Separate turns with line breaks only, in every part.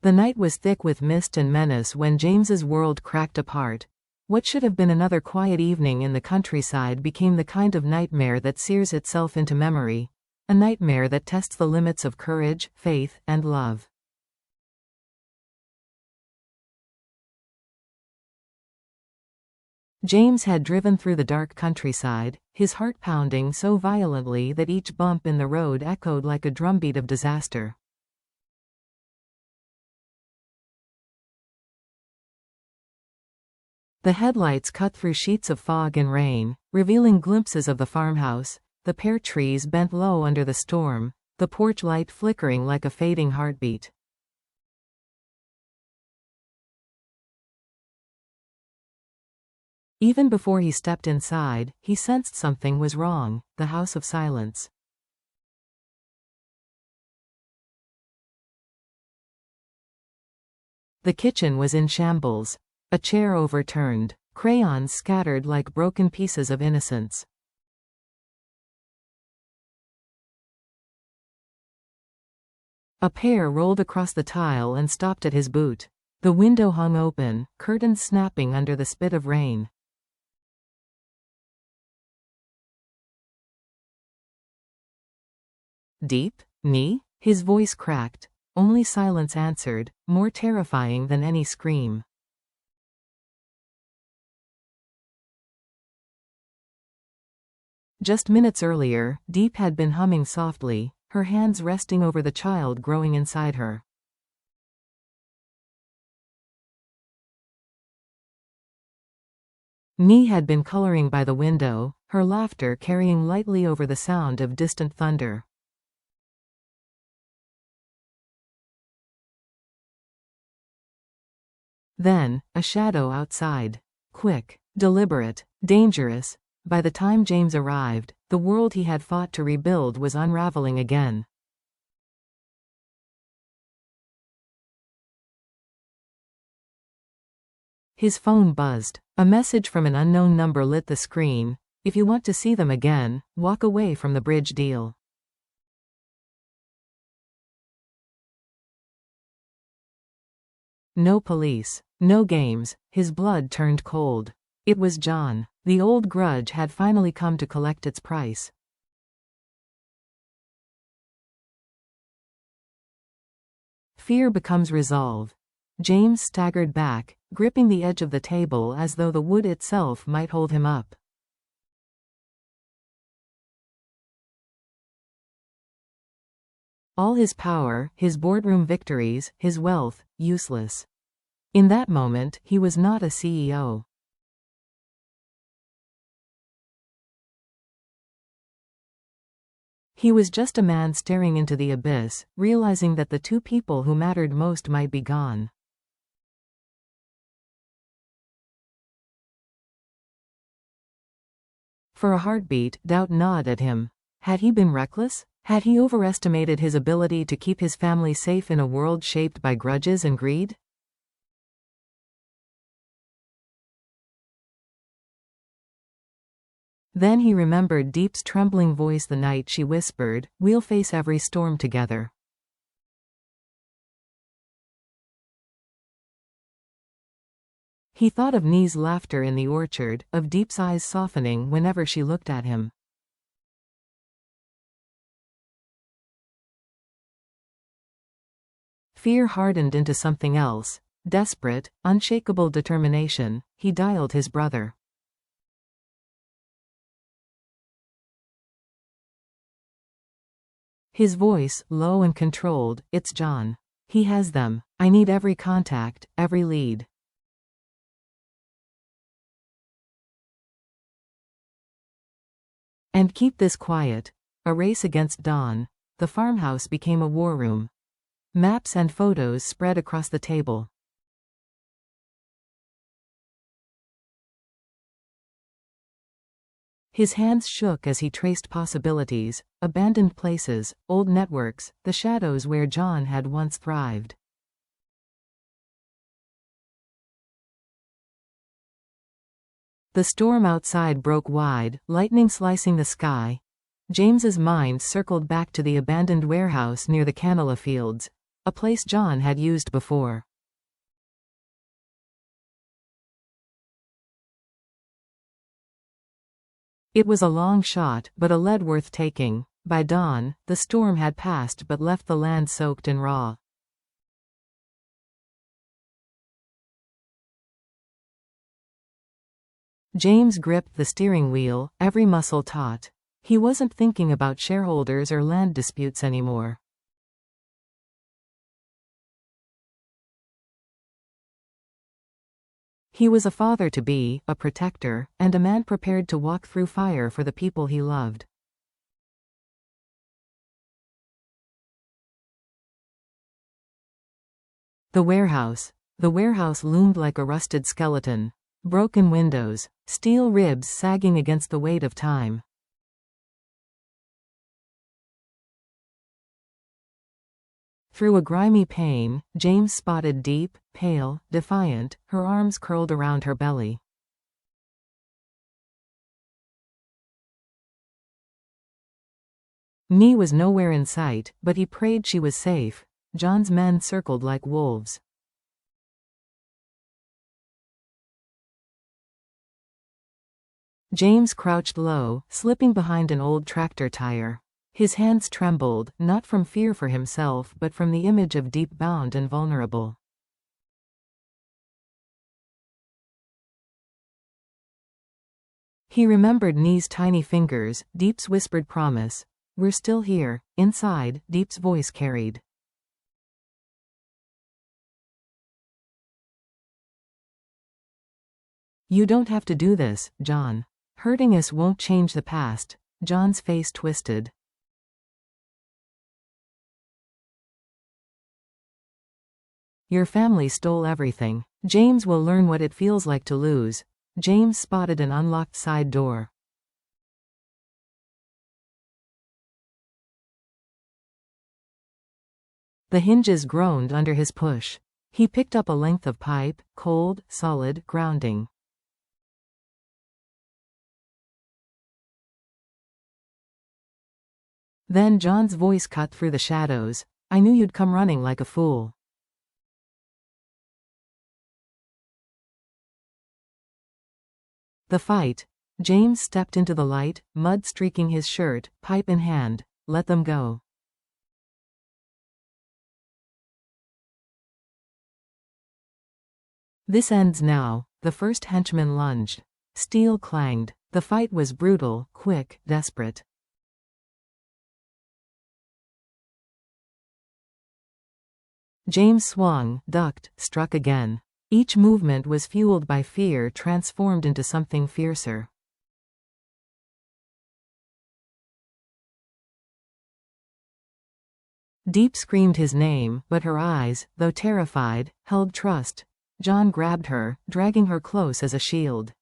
The night was thick with mist and menace when James's world cracked apart. What should have been another quiet evening in the countryside became the kind of nightmare that sears itself into memory, a nightmare that tests the limits of courage, faith, and love. James had driven through the dark countryside, his heart pounding so violently that each bump in the road echoed like a drumbeat of disaster. The headlights cut through sheets of fog and rain, revealing glimpses of the farmhouse, the pear trees bent low under the storm, the porch light flickering like a fading heartbeat. Even before he stepped inside, he sensed something was wrong, the house of silence. The kitchen was in shambles. A chair overturned, crayons scattered like broken pieces of innocence. A pear rolled across the tile and stopped at his boot. The window hung open, curtains snapping under the spit of rain. Deep? Me? His voice cracked. Only silence answered, more terrifying than any scream. Just minutes earlier, Deep had been humming softly, her hands resting over the child growing inside her. Nee had been coloring by the window, her laughter carrying lightly over the sound of distant thunder. Then, a shadow outside. Quick, deliberate, dangerous. By the time James arrived, the world he had fought to rebuild was unraveling again. His phone buzzed. A message from an unknown number lit the screen. If you want to see them again, walk away from the bridge deal. No police, no games. His blood turned cold. It was John. The old grudge had finally come to collect its price. Fear becomes resolve. James staggered back, gripping the edge of the table as though the wood itself might hold him up. All his power, his boardroom victories, his wealth, useless. In that moment, he was not a CEO. He was just a man staring into the abyss, realizing that the two people who mattered most might be gone. For a heartbeat, doubt gnawed at him. Had he been reckless? Had he overestimated his ability to keep his family safe in a world shaped by grudges and greed? Then he remembered Deep's trembling voice the night she whispered, "We'll face every storm together." He thought of Nee's laughter in the orchard, of Deep's eyes softening whenever she looked at him. Fear hardened into something else. Desperate, unshakable determination. He dialed his brother. His voice, low and controlled, "It's John. He has them. I need every contact, every lead." And keep this quiet. A race against dawn. The farmhouse became a war room. Maps and photos spread across the table. His hands shook as he traced possibilities, abandoned places, old networks, the shadows where John had once thrived. The storm outside broke wide, lightning slicing the sky. James's mind circled back to the abandoned warehouse near the canola fields. a place John had used before. It was a long shot, but a lead worth taking. By dawn, the storm had passed but left the land soaked and raw. James gripped the steering wheel, every muscle taut. He wasn't thinking about shareholders or land disputes anymore. He was a father-to-be, a protector, and a man prepared to walk through fire for the people he loved. The warehouse. The warehouse loomed like a rusted skeleton. Broken windows, steel ribs sagging against the weight of time. Through a grimy pane, James spotted Deep, pale, defiant, her arms curled around her belly. Nee was nowhere in sight, but he prayed she was safe. John's men circled like wolves. James crouched low, slipping behind an old tractor tire. His hands trembled, not from fear for himself but from the image of Deep bound and vulnerable. He remembered Nee's tiny fingers, Deep's whispered promise. "We're still here." Inside, Deep's voice carried. "You don't have to do this, John. Hurting us won't change the past." John's face twisted. "Your family stole everything. James will learn what it feels like to lose." James spotted an unlocked side door. The hinges groaned under his push. He picked up a length of pipe, cold, solid, grounding. Then John's voice cut through the shadows. "I knew you'd come running like a fool." The fight. James stepped into the light, mud streaking his shirt, pipe in hand. "Let them go." "This ends now." The first henchman lunged. Steel clanged. The fight was brutal, quick, desperate. James swung, ducked, struck again. Each movement was fueled by fear transformed into something fiercer. Deep screamed his name, but her eyes, though terrified, held trust. John grabbed her, dragging her close as a shield.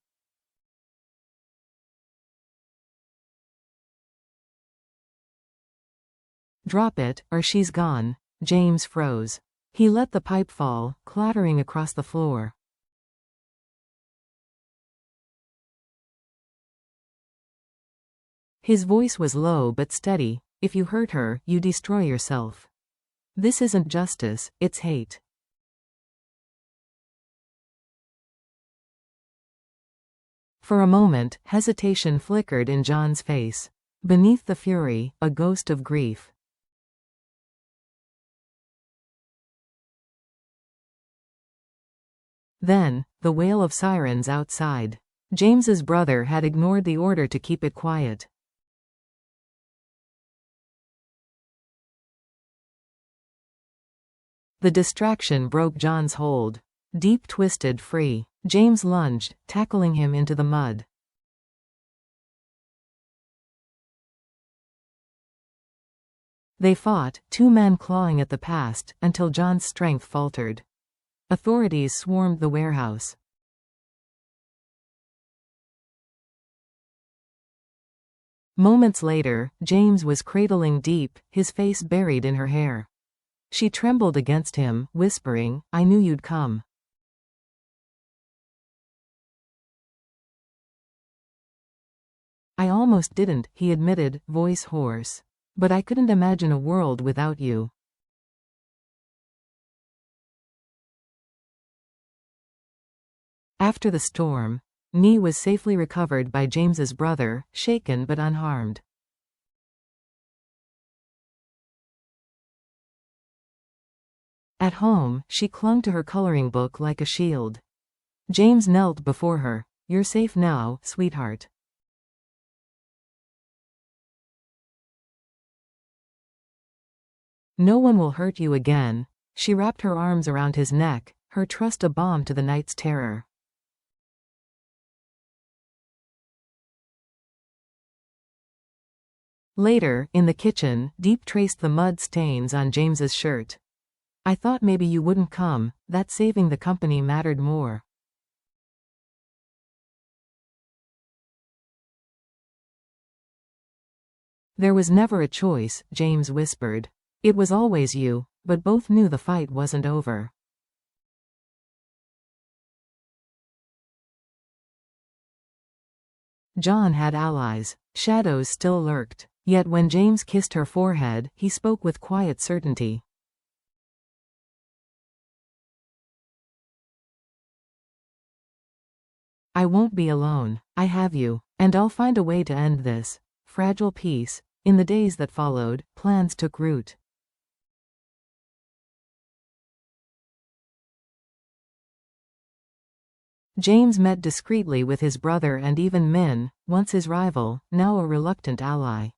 "Drop it, or she's gone." James froze. He let the pipe fall, clattering across the floor. His voice was low but steady. "If you hurt her, you destroy yourself. This isn't justice, it's hate." For a moment, hesitation flickered in John's face. Beneath the fury, a ghost of grief. Then, the wail of sirens outside. James's brother had ignored the order to keep it quiet. The distraction broke John's hold. Deep twisted free. James lunged, tackling him into the mud. They fought, two men clawing at the past, until John's strength faltered. Authorities swarmed the warehouse. Moments later, James was cradling Deep, his face buried in her hair. She trembled against him, whispering, "I knew you'd come." "I almost didn't," he admitted, voice hoarse. "But I couldn't imagine a world without you." After the storm, Nee was safely recovered by James's brother, shaken but unharmed. At home, she clung to her coloring book like a shield. James knelt before her. "You're safe now, sweetheart. No one will hurt you again." She wrapped her arms around his neck, her trust a balm to the night's terror. Later, in the kitchen, Deep traced the mud stains on James's shirt. "I thought maybe you wouldn't come, that saving the company mattered more." "There was never a choice," James whispered. "It was always you," but both knew the fight wasn't over. John had allies. Shadows still lurked. Yet when James kissed her forehead, he spoke with quiet certainty. "I won't be alone. I have you. And I'll find a way to end this fragile peace." In the days that followed, plans took root. James met discreetly with his brother and even Min, once his rival, now a reluctant ally.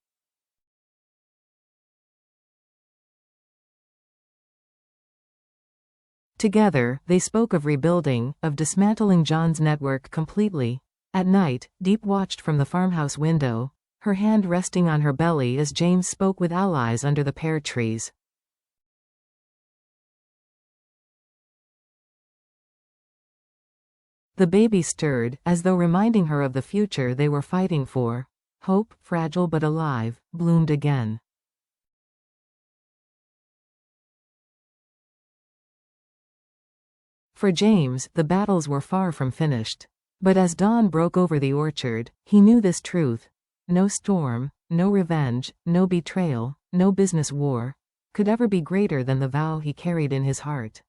Together, they spoke of rebuilding, of dismantling John's network completely. At night, Deep watched from the farmhouse window, her hand resting on her belly as James spoke with allies under the pear trees. The baby stirred, as though reminding her of the future they were fighting for. Hope, fragile but alive, bloomed again. For James, the battles were far from finished. But as dawn broke over the orchard, he knew this truth. No storm, no revenge, no betrayal, no business war, could ever be greater than the vow he carried in his heart.